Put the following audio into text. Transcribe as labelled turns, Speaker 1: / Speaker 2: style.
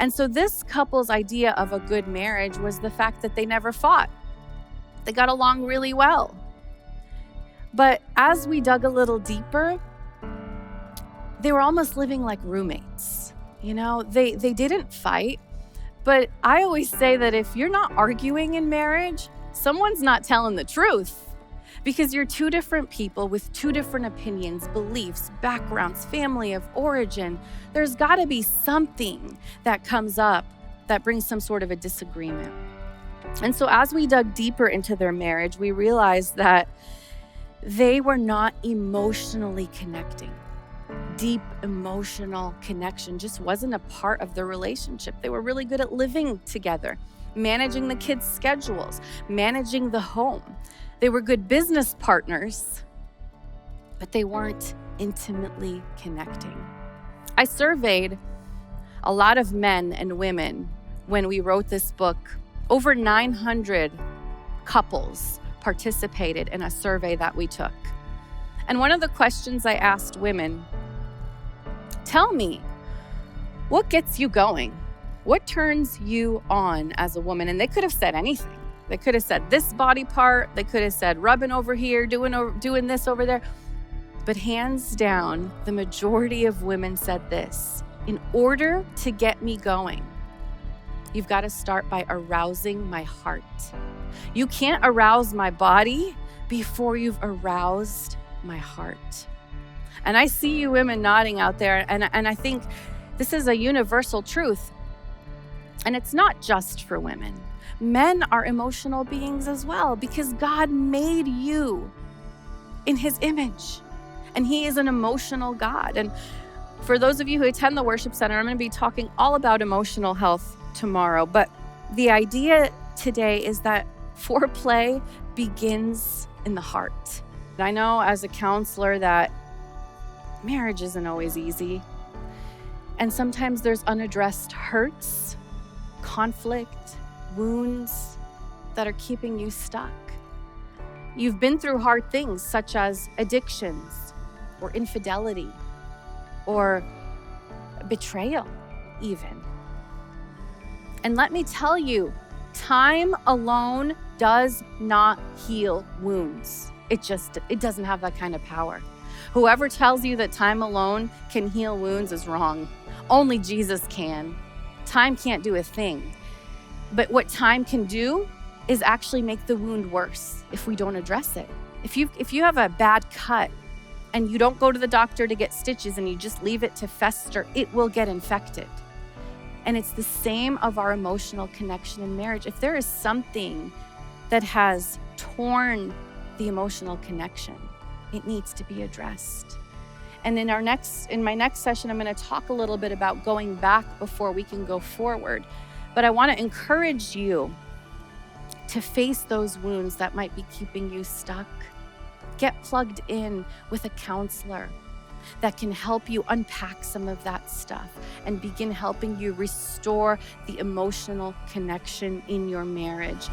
Speaker 1: And so this couple's idea of a good marriage was the fact that they never fought. They got along really well. But as we dug a little deeper, they were almost living like roommates. They didn't fight. But I always say that if you're not arguing in marriage, someone's not telling the truth. Because you're two different people with two different opinions, beliefs, backgrounds, family of origin. There's got to be something that comes up that brings some sort of a disagreement. And so as we dug deeper into their marriage, we realized that they were not emotionally connecting. Deep emotional connection just wasn't a part of the relationship. They were really good at living together, managing the kids' schedules, managing the home. They were good business partners, but they weren't intimately connecting. I surveyed a lot of men and women when we wrote this book. Over 900 couples participated in a survey that we took. And one of the questions I asked women, tell me, what gets you going? What turns you on as a woman? And they could have said anything. They could have said this body part. They could have said rubbing over here, doing this over there. But hands down, the majority of women said this: in order to get me going, you've got to start by arousing my heart. You can't arouse my body before you've aroused my heart. And I see you women nodding out there, and I think this is a universal truth. And it's not just for women. Men are emotional beings as well, because God made you in his image, and he is an emotional God. And for those of you who attend the worship center, I'm going to be talking all about emotional health tomorrow. But the idea today is that foreplay begins in the heart. And I know as a counselor that marriage isn't always easy. And sometimes there's unaddressed hurts, conflict, wounds that are keeping you stuck. You've been through hard things such as addictions or infidelity or betrayal even. And let me tell you, time alone does not heal wounds. It doesn't have that kind of power. Whoever tells you that time alone can heal wounds is wrong. Only Jesus can. Time can't do a thing. But what time can do is actually make the wound worse if we don't address it. If you have a bad cut and you don't go to the doctor to get stitches and you just leave it to fester, it will get infected. And it's the same of our emotional connection in marriage. If there is something that has torn the emotional connection, it needs to be addressed. And in my next session, I'm going to talk a little bit about going back before we can go forward. But I want to encourage you to face those wounds that might be keeping you stuck. Get plugged in with a counselor that can help you unpack some of that stuff and begin helping you restore the emotional connection in your marriage.